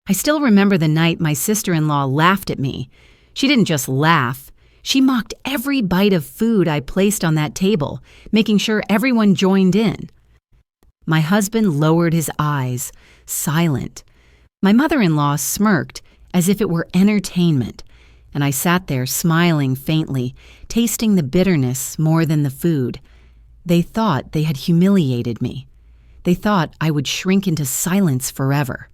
I still remember the night my sister-in-law laughed at me. She didn't just laugh. She mocked every bite of food I placed on that table, making sure everyone joined in. My husband lowered his eyes, silent. My mother-in-law smirked as if it were entertainment, and I sat there smiling faintly, tasting the bitterness more than the food. They thought they had humiliated me. They thought I would shrink into silence forever.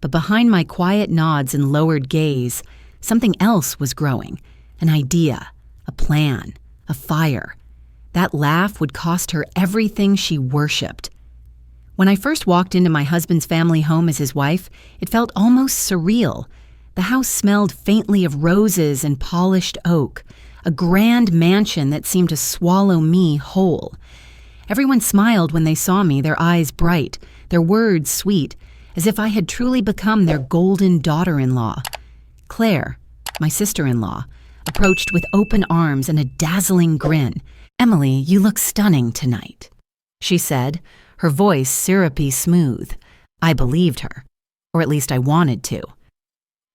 But behind my quiet nods and lowered gaze, something else was growing. An idea, a plan, a fire. That laugh would cost her everything she worshipped. When I first walked into my husband's family home as his wife, it felt almost surreal. The house smelled faintly of roses and polished oak, a grand mansion that seemed to swallow me whole. Everyone smiled when they saw me, their eyes bright, their words sweet, as if I had truly become their golden daughter-in-law. Claire, my sister-in-law, approached with open arms and a dazzling grin. "Emily, you look stunning tonight," she said, her voice syrupy smooth. I believed her, or at least I wanted to.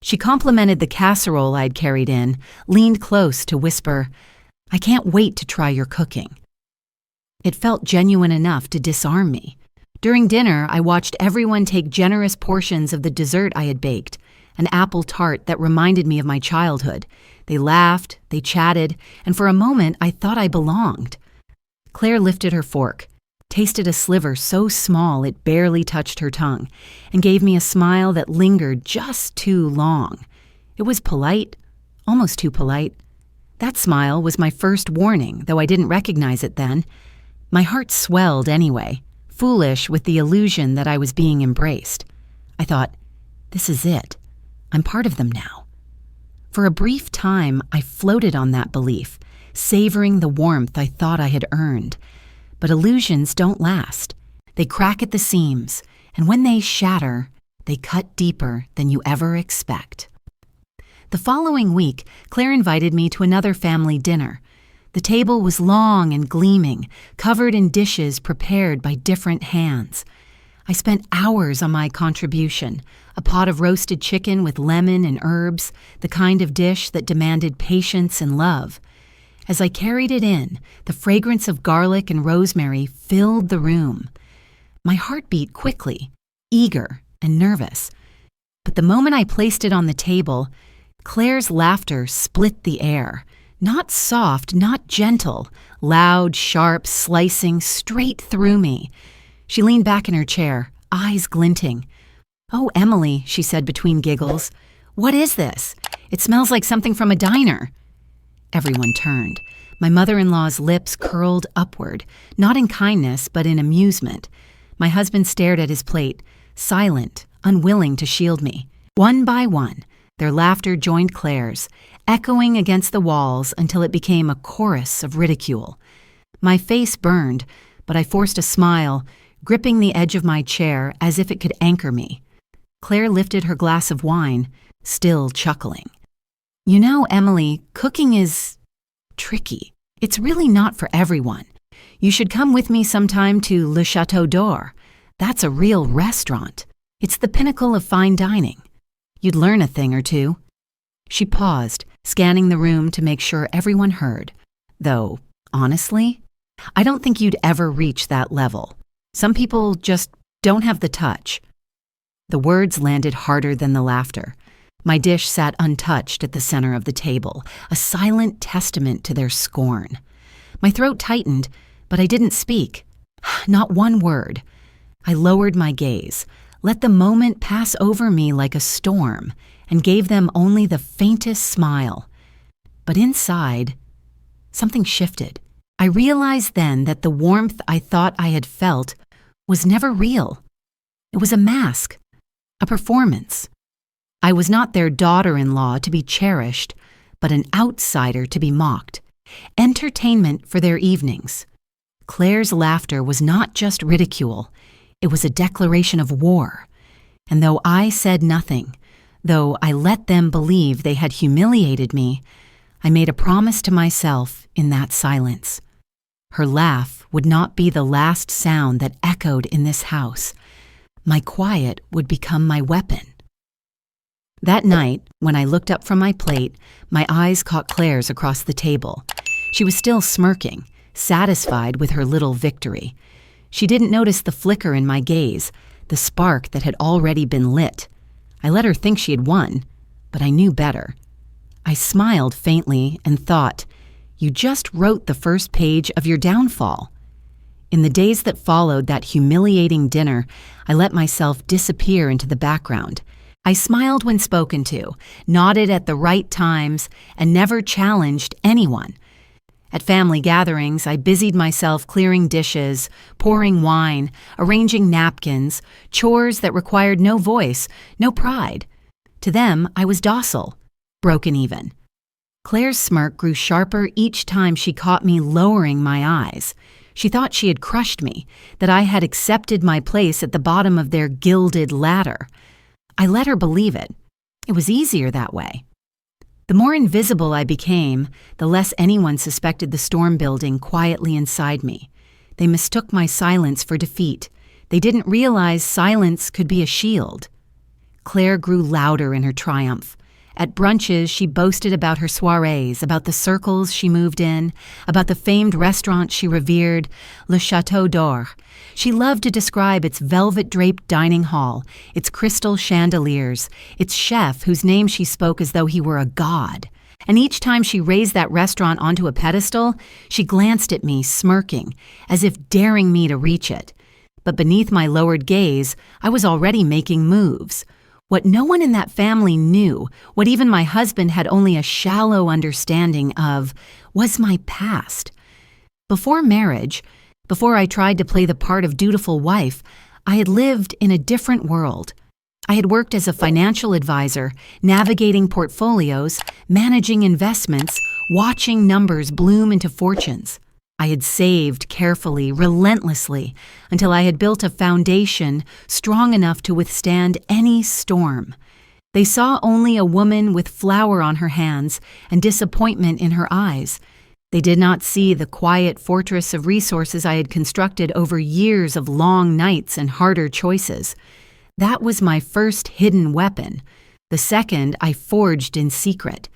She complimented the casserole I'd carried in, leaned close to whisper, "I can't wait to try your cooking." It felt genuine enough to disarm me. During dinner, I watched everyone take generous portions of the dessert I had baked, an apple tart that reminded me of my childhood. They laughed, they chatted, and for a moment I thought I belonged. Claire lifted her fork, tasted a sliver so small it barely touched her tongue, and gave me a smile that lingered just too long. It was polite, almost too polite. That smile was my first warning, though I didn't recognize it then. My heart swelled anyway, foolish with the illusion that I was being embraced. I thought, this is it. I'm part of them now. For a brief time, I floated on that belief, savoring the warmth I thought I had earned. But illusions don't last. They crack at the seams, and when they shatter, they cut deeper than you ever expect. The following week, Claire invited me to another family dinner. The table was long and gleaming, covered in dishes prepared by different hands. I spent hours on my contribution, a pot of roasted chicken with lemon and herbs, the kind of dish that demanded patience and love. As I carried it in, the fragrance of garlic and rosemary filled the room. My heart beat quickly, eager and nervous. But the moment I placed it on the table, Claire's laughter split the air. Not soft, not gentle, loud, sharp, slicing straight through me. She leaned back in her chair, eyes glinting. "Oh, Emily," she said between giggles, "what is this? It smells like something from a diner." Everyone turned. My mother-in-law's lips curled upward, not in kindness, but in amusement. My husband stared at his plate, silent, unwilling to shield me. One by one, their laughter joined Claire's, echoing against the walls until it became a chorus of ridicule. My face burned, but I forced a smile, gripping the edge of my chair as if it could anchor me. Claire lifted her glass of wine, still chuckling. "You know, Emily, cooking is tricky. It's really not for everyone. You should come with me sometime to Le Chateau d'Or. That's a real restaurant. It's the pinnacle of fine dining. You'd learn a thing or two." She paused, scanning the room to make sure everyone heard. Though, honestly, I don't think you'd ever reach that level. Some people just don't have the touch. The words landed harder than the laughter. My dish sat untouched at the center of the table, a silent testament to their scorn. My throat tightened, but I didn't speak. Not one word. I lowered my gaze, let the moment pass over me like a storm, and gave them only the faintest smile. But inside, something shifted. I realized then that the warmth I thought I had felt was never real. It was a mask, a performance. I was not their daughter-in-law to be cherished, but an outsider to be mocked. Entertainment for their evenings. Claire's laughter was not just ridicule, it was a declaration of war. And though I said nothing, though I let them believe they had humiliated me, I made a promise to myself in that silence. Her laugh would not be the last sound that echoed in this house. My quiet would become my weapon. That night, when I looked up from my plate, my eyes caught Claire's across the table. She was still smirking, satisfied with her little victory. She didn't notice the flicker in my gaze, the spark that had already been lit. I let her think she had won, but I knew better. I smiled faintly and thought, "You just wrote the first page of your downfall." In the days that followed that humiliating dinner, I let myself disappear into the background. I smiled when spoken to, nodded at the right times, and never challenged anyone. At family gatherings, I busied myself clearing dishes, pouring wine, arranging napkins, chores that required no voice, no pride. To them, I was docile, broken even. Claire's smirk grew sharper each time she caught me lowering my eyes. She thought she had crushed me, that I had accepted my place at the bottom of their gilded ladder. I let her believe it. It was easier that way. The more invisible I became, the less anyone suspected the storm building quietly inside me. They mistook my silence for defeat. They didn't realize silence could be a shield. Claire grew louder in her triumph. At brunches, she boasted about her soirees, about the circles she moved in, about the famed restaurant she revered, Le Chateau d'Or. She loved to describe its velvet-draped dining hall, its crystal chandeliers, its chef whose name she spoke as though he were a god. And each time she raised that restaurant onto a pedestal, she glanced at me, smirking, as if daring me to reach it. But beneath my lowered gaze, I was already making moves. What no one in that family knew, what even my husband had only a shallow understanding of, was my past. Before marriage, before I tried to play the part of dutiful wife, I had lived in a different world. I had worked as a financial advisor, navigating portfolios, managing investments, watching numbers bloom into fortunes. I had saved carefully, relentlessly, until I had built a foundation strong enough to withstand any storm. They saw only a woman with flour on her hands and disappointment in her eyes. They did not see the quiet fortress of resources I had constructed over years of long nights and harder choices. That was my first hidden weapon. The second I forged in secret.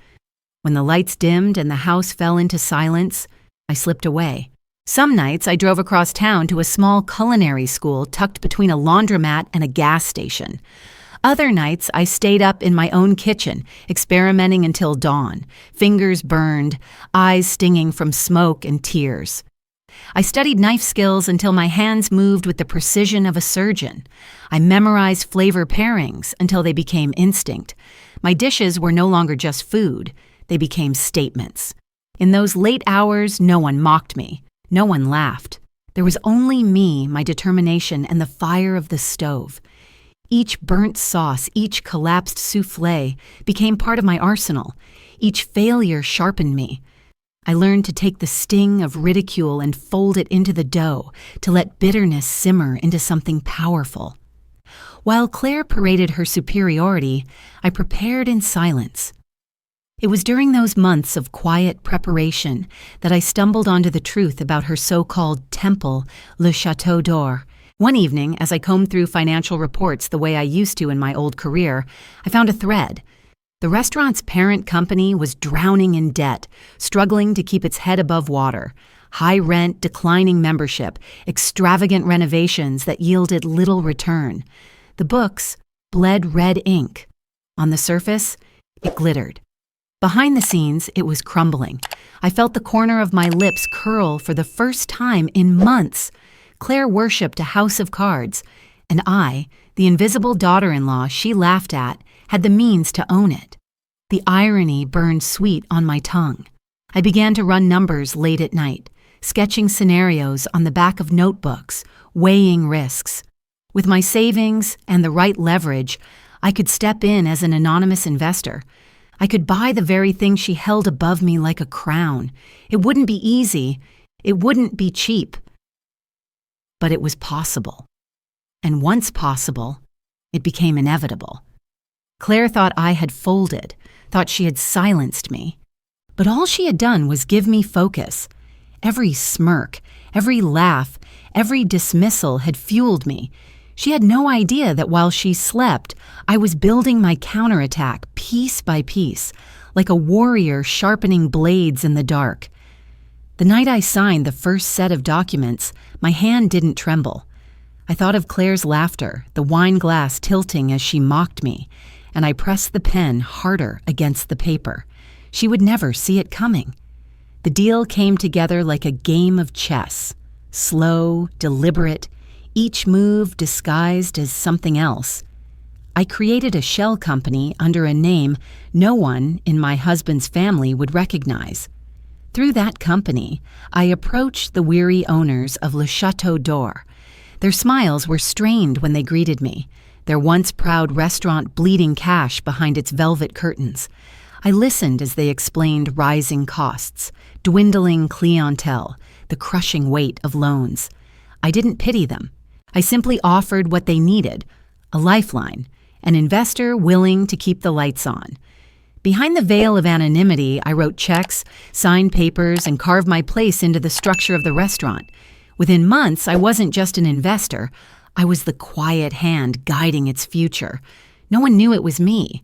When the lights dimmed and the house fell into silence, I slipped away. Some nights I drove across town to a small culinary school tucked between a laundromat and a gas station. Other nights I stayed up in my own kitchen, experimenting until dawn, fingers burned, eyes stinging from smoke and tears. I studied knife skills until my hands moved with the precision of a surgeon. I memorized flavor pairings until they became instinct. My dishes were no longer just food, they became statements. In those late hours, no one mocked me. No one laughed. There was only me, my determination, and the fire of the stove. Each burnt sauce, each collapsed soufflé became part of my arsenal. Each failure sharpened me. I learned to take the sting of ridicule and fold it into the dough, to let bitterness simmer into something powerful. While Claire paraded her superiority, I prepared in silence. It was during those months of quiet preparation that I stumbled onto the truth about her so-called temple, Le Chateau d'Or. One evening, as I combed through financial reports the way I used to in my old career, I found a thread. The restaurant's parent company was drowning in debt, struggling to keep its head above water. High rent, declining membership, extravagant renovations that yielded little return. The books bled red ink. On the surface, it glittered. Behind the scenes, it was crumbling. I felt the corner of my lips curl for the first time in months. Claire worshipped a house of cards, and I, the invisible daughter-in-law she laughed at, had the means to own it. The irony burned sweet on my tongue. I began to run numbers late at night, sketching scenarios on the back of notebooks, weighing risks. With my savings and the right leverage, I could step in as an anonymous investor. I could buy the very thing she held above me like a crown. It wouldn't be easy. It wouldn't be cheap. But it was possible. And once possible, it became inevitable. Claire thought I had folded, thought she had silenced me. But all she had done was give me focus. Every smirk, every laugh, every dismissal had fueled me. She had no idea that while she slept, I was building my counterattack piece by piece, like a warrior sharpening blades in the dark. The night I signed the first set of documents, my hand didn't tremble. I thought of Claire's laughter, the wine glass tilting as she mocked me, and I pressed the pen harder against the paper. She would never see it coming. The deal came together like a game of chess, slow, deliberate, each move disguised as something else. I created a shell company under a name no one in my husband's family would recognize. Through that company, I approached the weary owners of Le Chateau d'Or. Their smiles were strained when they greeted me, their once proud restaurant bleeding cash behind its velvet curtains. I listened as they explained rising costs, dwindling clientele, the crushing weight of loans. I didn't pity them. I simply offered what they needed, a lifeline, an investor willing to keep the lights on. Behind the veil of anonymity, I wrote checks, signed papers, and carved my place into the structure of the restaurant. Within months, I wasn't just an investor. I was the quiet hand guiding its future. No one knew it was me.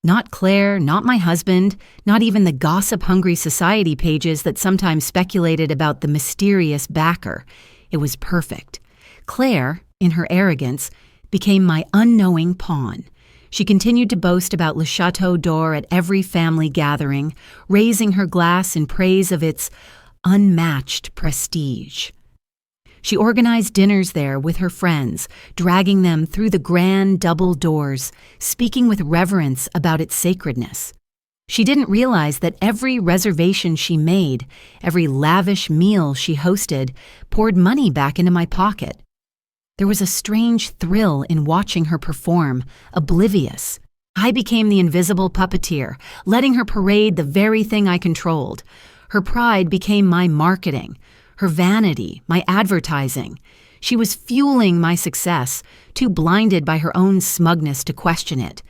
Not Claire, not my husband, not even the gossip-hungry society pages that sometimes speculated about the mysterious backer. It was perfect. Claire, in her arrogance, became my unknowing pawn. She continued to boast about Le Chateau d'Or at every family gathering, raising her glass in praise of its unmatched prestige. She organized dinners there with her friends, dragging them through the grand double doors, speaking with reverence about its sacredness. She didn't realize that every reservation she made, every lavish meal she hosted, poured money back into my pocket. There was a strange thrill in watching her perform, oblivious. I became the invisible puppeteer, letting her parade the very thing I controlled. Her pride became my marketing, her vanity, my advertising. She was fueling my success, too blinded by her own smugness to question it.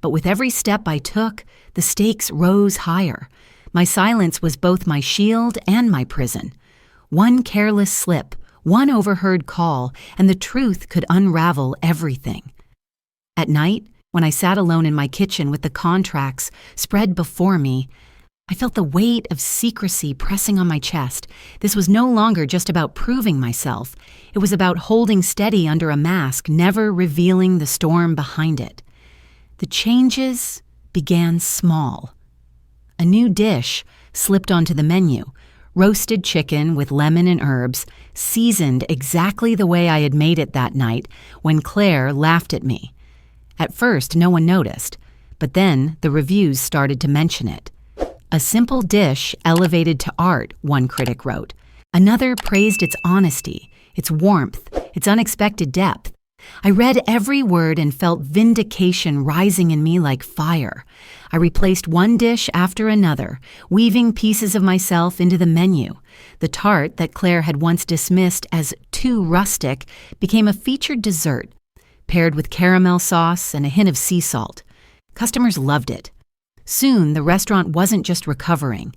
But with every step I took, the stakes rose higher. My silence was both my shield and my prison. One careless slip, one overheard call, and the truth could unravel everything. At night, when I sat alone in my kitchen with the contracts spread before me, I felt the weight of secrecy pressing on my chest. This was no longer just about proving myself. It was about holding steady under a mask, never revealing the storm behind it. The changes began small. A new dish slipped onto the menu, roasted chicken with lemon and herbs, seasoned exactly the way I had made it that night when Claire laughed at me. At first, no one noticed, but then the reviews started to mention it. A simple dish elevated to art, one critic wrote. Another praised its honesty, its warmth, its unexpected depth. I read every word and felt vindication rising in me like fire. I replaced one dish after another, weaving pieces of myself into the menu. The tart that Claire had once dismissed as too rustic became a featured dessert, paired with caramel sauce and a hint of sea salt. Customers loved it. Soon, the restaurant wasn't just recovering.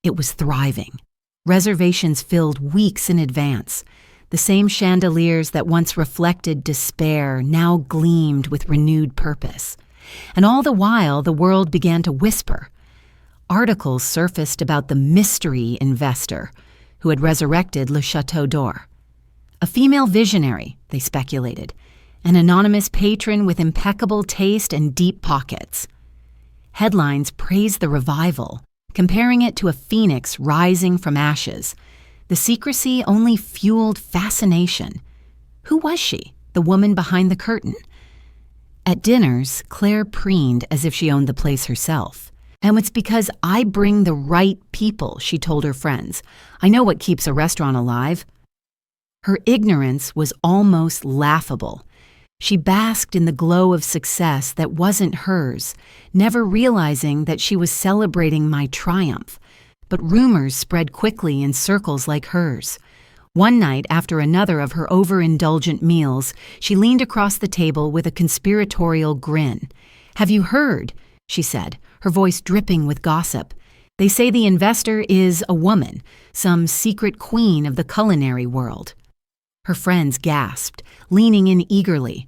It was thriving. Reservations filled weeks in advance. The same chandeliers that once reflected despair now gleamed with renewed purpose. And all the while, the world began to whisper. Articles surfaced about the mystery investor who had resurrected Le Chateau d'Or. A female visionary, they speculated, an anonymous patron with impeccable taste and deep pockets. Headlines praised the revival, comparing it to a phoenix rising from ashes. The secrecy only fueled fascination. Who was she, the woman behind the curtain? At dinners, Claire preened as if she owned the place herself. And it's because I bring the right people, she told her friends. I know what keeps a restaurant alive. Her ignorance was almost laughable. She basked in the glow of success that wasn't hers, never realizing that she was celebrating my triumph. But rumors spread quickly in circles like hers. One night, after another of her overindulgent meals, she leaned across the table with a conspiratorial grin. "Have you heard?" she said, her voice dripping with gossip. "They say the investor is a woman, some secret queen of the culinary world." Her friends gasped, leaning in eagerly.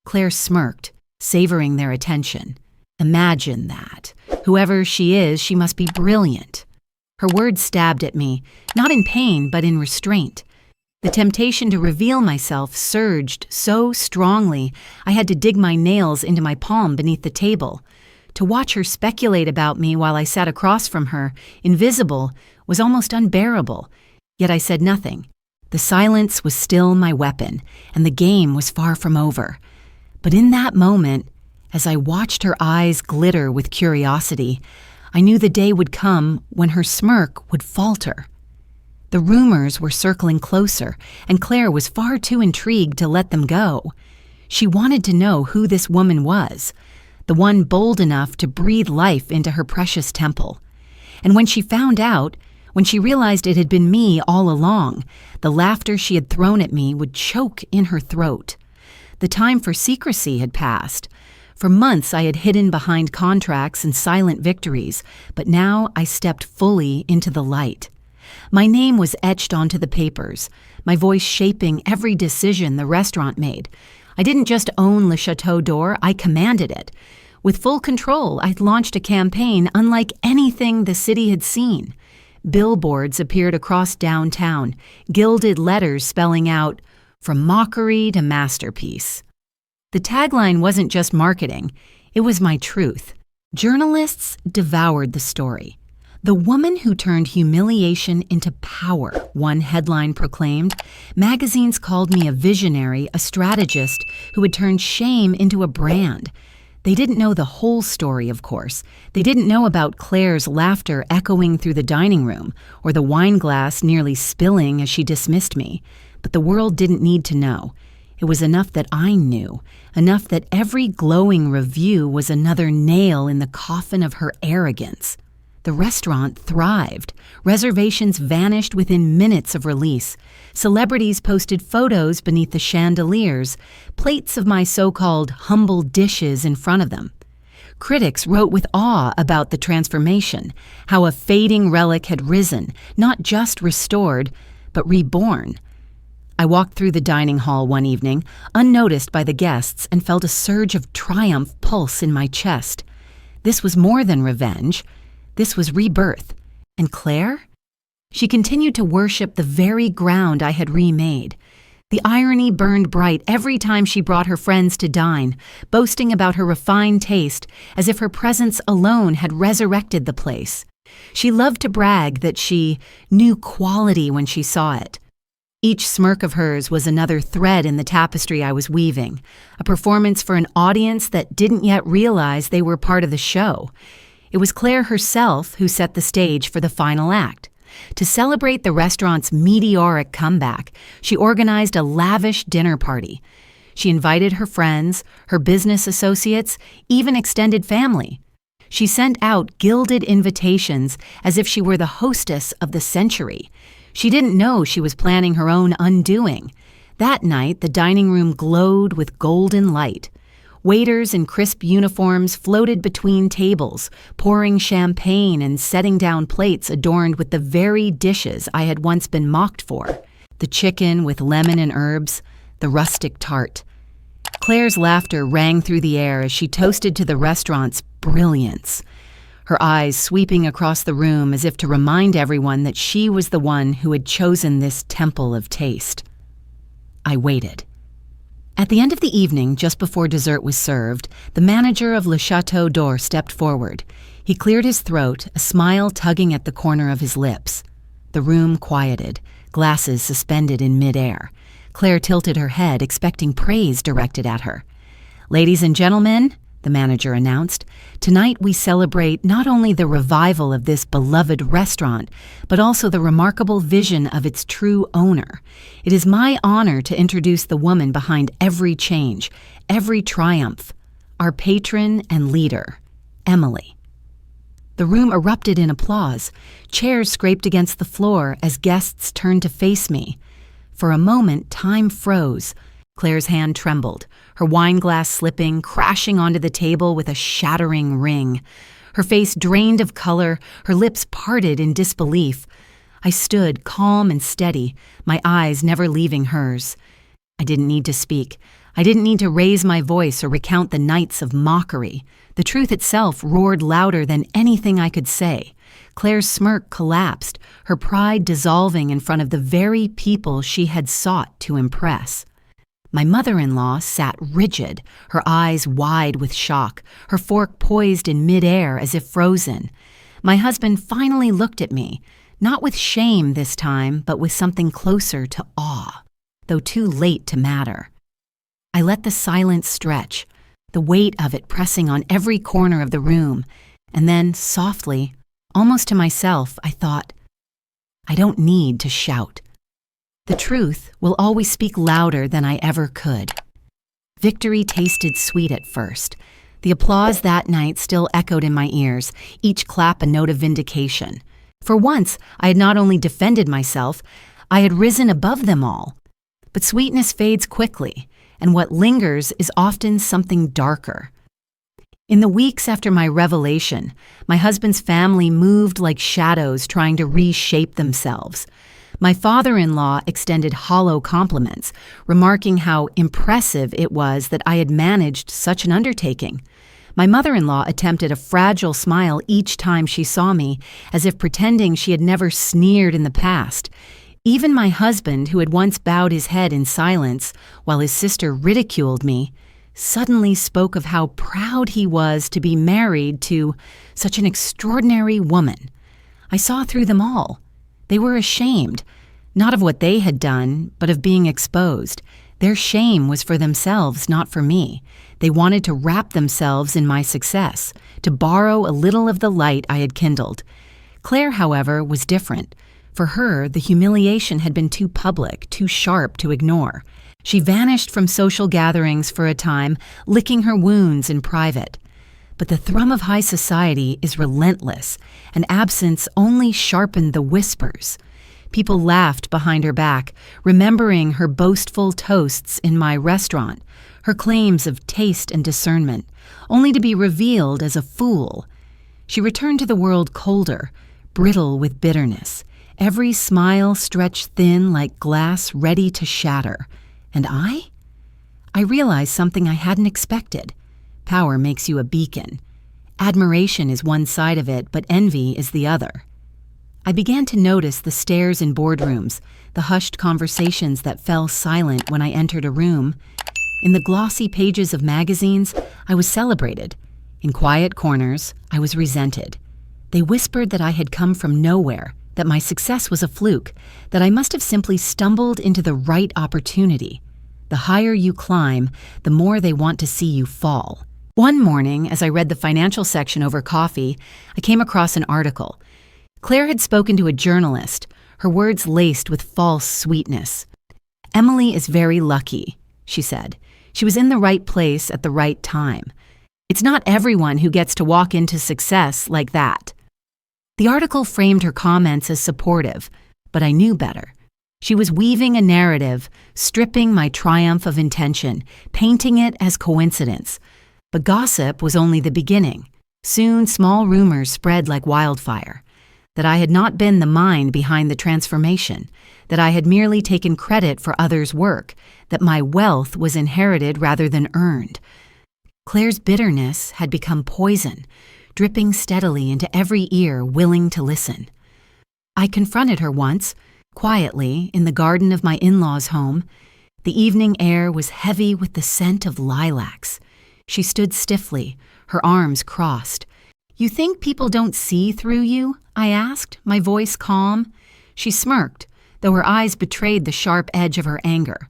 Claire smirked, savoring their attention. Imagine that. Whoever she is, she must be brilliant. Her words stabbed at me, not in pain, but in restraint. The temptation to reveal myself surged so strongly I had to dig my nails into my palm beneath the table. To watch her speculate about me while I sat across from her, invisible, was almost unbearable. Yet I said nothing. The silence was still my weapon, and the game was far from over. But in that moment, as I watched her eyes glitter with curiosity, I knew the day would come when her smirk would falter. The rumors were circling closer, and Claire was far too intrigued to let them go. She wanted to know who this woman was, the one bold enough to breathe life into her precious temple. And when she found out, when she realized it had been me all along, the laughter she had thrown at me would choke in her throat. The time for secrecy had passed. For months I had hidden behind contracts and silent victories, but now I stepped fully into the light. My name was etched onto the papers, my voice shaping every decision the restaurant made. I didn't just own Le Chateau d'Or, I commanded it. With full control, I'd launched a campaign unlike anything the city had seen. Billboards appeared across downtown, gilded letters spelling out, "From mockery to masterpiece." The tagline wasn't just marketing, it was my truth. Journalists devoured the story. "The woman who turned humiliation into power," one headline proclaimed. Magazines called me a visionary, a strategist who had turned shame into a brand. They didn't know the whole story, of course. They didn't know about Claire's laughter echoing through the dining room, or the wine glass nearly spilling as she dismissed me. But the world didn't need to know. It was enough that I knew, enough that every glowing review was another nail in the coffin of her arrogance. The restaurant thrived. Reservations vanished within minutes of release. Celebrities posted photos beneath the chandeliers, plates of my so-called humble dishes in front of them. Critics wrote with awe about the transformation, how a fading relic had risen, not just restored, but reborn. I walked through the dining hall one evening, unnoticed by the guests, and felt a surge of triumph pulse in my chest. This was more than revenge. This was rebirth. And Claire? She continued to worship the very ground I had remade. The irony burned bright every time she brought her friends to dine, boasting about her refined taste, as if her presence alone had resurrected the place. She loved to brag that she knew quality when she saw it. Each smirk of hers was another thread in the tapestry I was weaving, a performance for an audience that didn't yet realize they were part of the show. It was Claire herself who set the stage for the final act. To celebrate the restaurant's meteoric comeback, she organized a lavish dinner party. She invited her friends, her business associates, even extended family. She sent out gilded invitations as if she were the hostess of the century. She didn't know she was planning her own undoing. That night, the dining room glowed with golden light. Waiters in crisp uniforms floated between tables, pouring champagne and setting down plates adorned with the very dishes I had once been mocked for. The chicken with lemon and herbs, the rustic tart. Claire's laughter rang through the air as she toasted to the restaurant's brilliance, her eyes sweeping across the room as if to remind everyone that she was the one who had chosen this temple of taste. I waited. At the end of the evening, just before dessert was served, the manager of Le Chateau d'Or stepped forward. He cleared his throat, a smile tugging at the corner of his lips. The room quieted, glasses suspended in midair. Claire tilted her head, expecting praise directed at her. "Ladies and gentlemen," the manager announced, "tonight we celebrate not only the revival of this beloved restaurant, but also the remarkable vision of its true owner. It is my honor to introduce the woman behind every change, every triumph, our patron and leader, Emily." The room erupted in applause. Chairs scraped against the floor as guests turned to face me. For a moment, time froze. Claire's hand trembled, her wine glass slipping, crashing onto the table with a shattering ring. Her face drained of color, her lips parted in disbelief. I stood calm and steady, my eyes never leaving hers. I didn't need to speak. I didn't need to raise my voice or recount the nights of mockery. The truth itself roared louder than anything I could say. Claire's smirk collapsed, her pride dissolving in front of the very people she had sought to impress. My mother-in-law sat rigid, her eyes wide with shock, her fork poised in midair as if frozen. My husband finally looked at me, not with shame this time, but with something closer to awe, though too late to matter. I let the silence stretch, the weight of it pressing on every corner of the room, and then, softly, almost to myself, I thought, I don't need to shout. The truth will always speak louder than I ever could. Victory tasted sweet at first. The applause that night still echoed in my ears, each clap a note of vindication. For once, I had not only defended myself, I had risen above them all. But sweetness fades quickly, and what lingers is often something darker. In the weeks after my revelation, my husband's family moved like shadows trying to reshape themselves. My father-in-law extended hollow compliments, remarking how impressive it was that I had managed such an undertaking. My mother-in-law attempted a fragile smile each time she saw me, as if pretending she had never sneered in the past. Even my husband, who had once bowed his head in silence while his sister ridiculed me, suddenly spoke of how proud he was to be married to such an extraordinary woman. I saw through them all. They were ashamed, not of what they had done, but of being exposed. Their shame was for themselves, not for me. They wanted to wrap themselves in my success, to borrow a little of the light I had kindled. Claire, however, was different. For her, the humiliation had been too public, too sharp to ignore. She vanished from social gatherings for a time, licking her wounds in private. But the thrum of high society is relentless, and absence only sharpened the whispers. People laughed behind her back, remembering her boastful toasts in my restaurant, her claims of taste and discernment, only to be revealed as a fool. She returned to the world colder, brittle with bitterness, every smile stretched thin like glass ready to shatter. And I realized something I hadn't expected. Power makes you a beacon. Admiration is one side of it, but envy is the other. I began to notice the stares in boardrooms, the hushed conversations that fell silent when I entered a room. In the glossy pages of magazines, I was celebrated. In quiet corners, I was resented. They whispered that I had come from nowhere, that my success was a fluke, that I must have simply stumbled into the right opportunity. The higher you climb, the more they want to see you fall. One morning, as I read the financial section over coffee, I came across an article. Claire had spoken to a journalist, her words laced with false sweetness. "Emily is very lucky," she said. "She was in the right place at the right time. It's not everyone who gets to walk into success like that." The article framed her comments as supportive, but I knew better. She was weaving a narrative, stripping my triumph of intention, painting it as coincidence. But gossip was only the beginning. Soon small rumors spread like wildfire. That I had not been the mind behind the transformation, that I had merely taken credit for others' work, that my wealth was inherited rather than earned. Claire's bitterness had become poison, dripping steadily into every ear willing to listen. I confronted her once, quietly, in the garden of my in-laws' home. The evening air was heavy with the scent of lilacs. She stood stiffly, her arms crossed. "You think people don't see through you?" I asked, my voice calm. She smirked, though her eyes betrayed the sharp edge of her anger.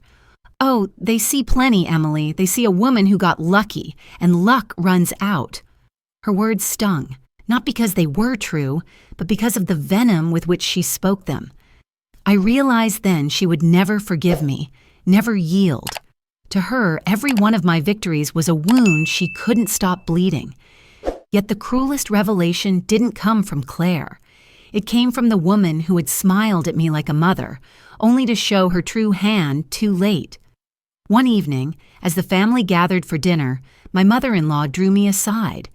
"Oh, they see plenty, Emily. They see a woman who got lucky, and luck runs out." Her words stung, not because they were true, but because of the venom with which she spoke them. I realized then she would never forgive me, never yield. To her, every one of my victories was a wound she couldn't stop bleeding. Yet the cruelest revelation didn't come from Claire. It came from the woman who had smiled at me like a mother, only to show her true hand too late. One evening, as the family gathered for dinner, my mother-in-law drew me aside.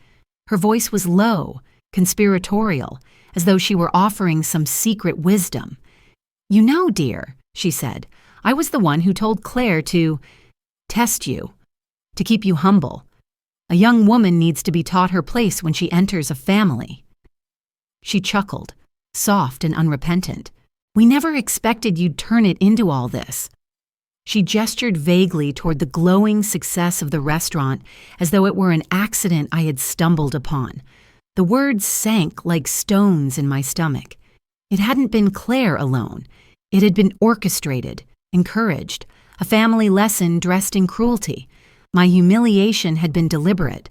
Her voice was low, conspiratorial, as though she were offering some secret wisdom. "You know, dear," she said, "I was the one who told Claire to test you, to keep you humble. A young woman needs to be taught her place when she enters a family." She chuckled, soft and unrepentant. "We never expected you'd turn it into all this." She gestured vaguely toward the glowing success of the restaurant as though it were an accident I had stumbled upon. The words sank like stones in my stomach. It hadn't been Claire alone. It had been orchestrated, encouraged, a family lesson dressed in cruelty. My humiliation had been deliberate,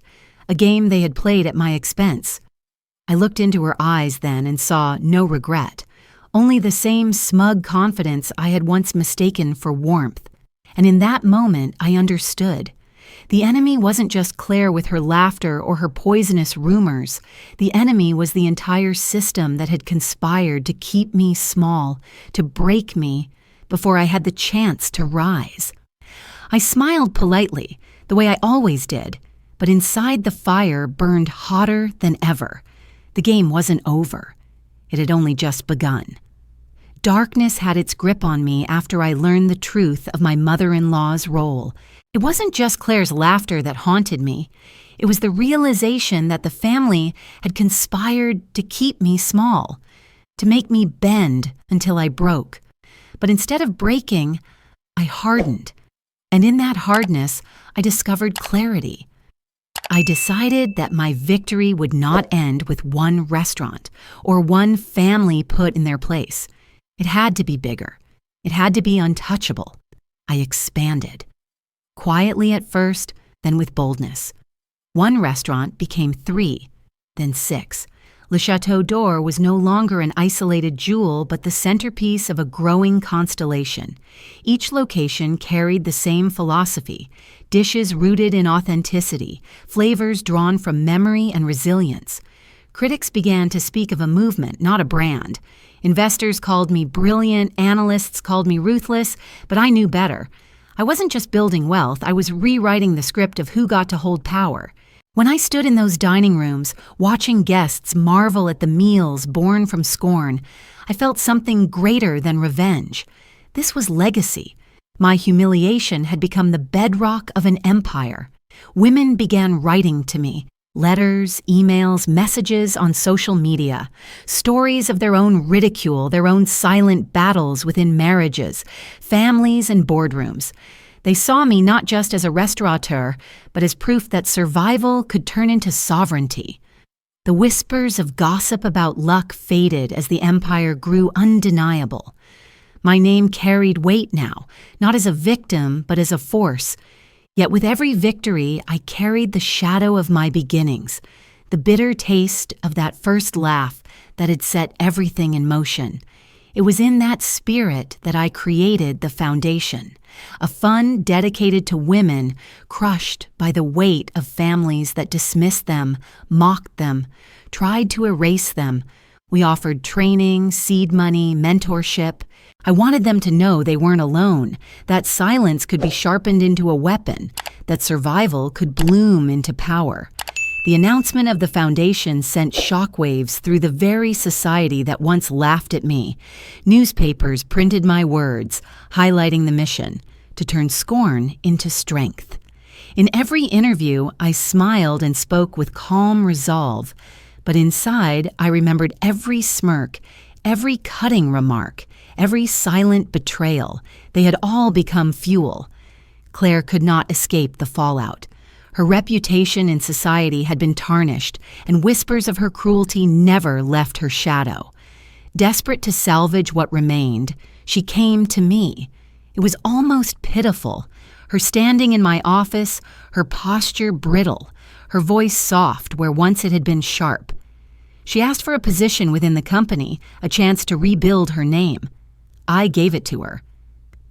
a game they had played at my expense. I looked into her eyes then and saw no regret, only the same smug confidence I had once mistaken for warmth. And in that moment, I understood. The enemy wasn't just Claire with her laughter or her poisonous rumors. The enemy was the entire system that had conspired to keep me small, to break me, before I had the chance to rise. I smiled politely, the way I always did, but inside the fire burned hotter than ever. The game wasn't over. It had only just begun. Darkness had its grip on me after I learned the truth of my mother-in-law's role. It wasn't just Claire's laughter that haunted me. It was the realization that the family had conspired to keep me small, to make me bend until I broke. But instead of breaking, I hardened. And in that hardness, I discovered clarity. I decided that my victory would not end with one restaurant or one family put in their place. It had to be bigger. It had to be untouchable. I expanded. Quietly at first, then with boldness. One restaurant became 3, then 6. Le Chateau d'Or was no longer an isolated jewel, but the centerpiece of a growing constellation. Each location carried the same philosophy: dishes rooted in authenticity, flavors drawn from memory and resilience. Critics began to speak of a movement, not a brand. Investors called me brilliant, analysts called me ruthless, but I knew better. I wasn't just building wealth, I was rewriting the script of who got to hold power. When I stood in those dining rooms, watching guests marvel at the meals born from scorn, I felt something greater than revenge. This was legacy. My humiliation had become the bedrock of an empire. Women began writing to me. Letters, emails, messages on social media, stories of their own ridicule, their own silent battles within marriages, families, and boardrooms. They saw me not just as a restaurateur, but as proof that survival could turn into sovereignty. The whispers of gossip about luck faded as the empire grew undeniable. My name carried weight now, not as a victim, but as a force. Yet with every victory, I carried the shadow of my beginnings, the bitter taste of that first laugh that had set everything in motion. It was in that spirit that I created the foundation, a fund dedicated to women crushed by the weight of families that dismissed them, mocked them, tried to erase them. We offered training, seed money, mentorship. I wanted them to know they weren't alone, that silence could be sharpened into a weapon, that survival could bloom into power. The announcement of the foundation sent shockwaves through the very society that once laughed at me. Newspapers printed my words, highlighting the mission, to turn scorn into strength. In every interview, I smiled and spoke with calm resolve, but inside I remembered every smirk, every cutting remark, every silent betrayal. They had all become fuel. Claire could not escape the fallout. Her reputation in society had been tarnished, and whispers of her cruelty never left her shadow. Desperate to salvage what remained, she came to me. It was almost pitiful. Her standing in my office, her posture brittle, her voice soft where once it had been sharp. She asked for a position within the company, a chance to rebuild her name. I gave it to her,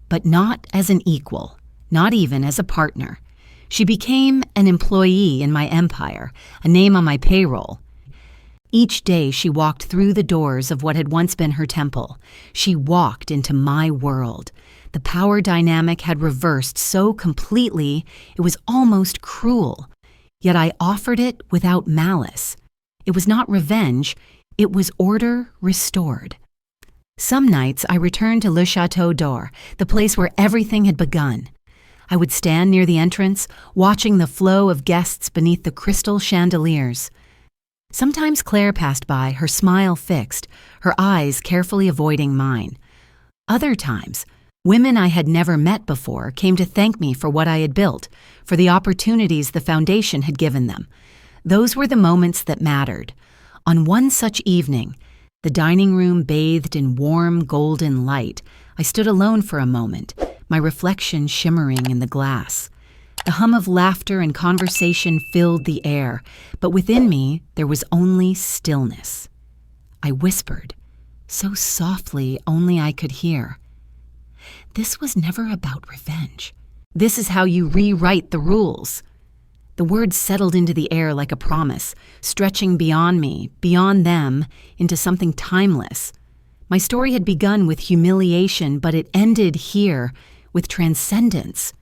but not as an equal, not even as a partner. She became an employee in my empire, a name on my payroll. Each day she walked through the doors of what had once been her temple. She walked into my world. The power dynamic had reversed so completely it was almost cruel. Yet I offered it without malice. It was not revenge, it was order restored. Some nights I returned to Le Chateau d'Or, the place where everything had begun. I would stand near the entrance, watching the flow of guests beneath the crystal chandeliers. Sometimes Claire passed by, her smile fixed, her eyes carefully avoiding mine. Other times, women I had never met before came to thank me for what I had built, for the opportunities the foundation had given them. Those were the moments that mattered. On one such evening, the dining room bathed in warm golden light, I stood alone for a moment, my reflection shimmering in the glass. The hum of laughter and conversation filled the air, but within me there was only stillness. I whispered, so softly only I could hear. This was never about revenge. This is how you rewrite the rules. The words settled into the air like a promise, stretching beyond me, beyond them, into something timeless. My story had begun with humiliation, but it ended here with transcendence.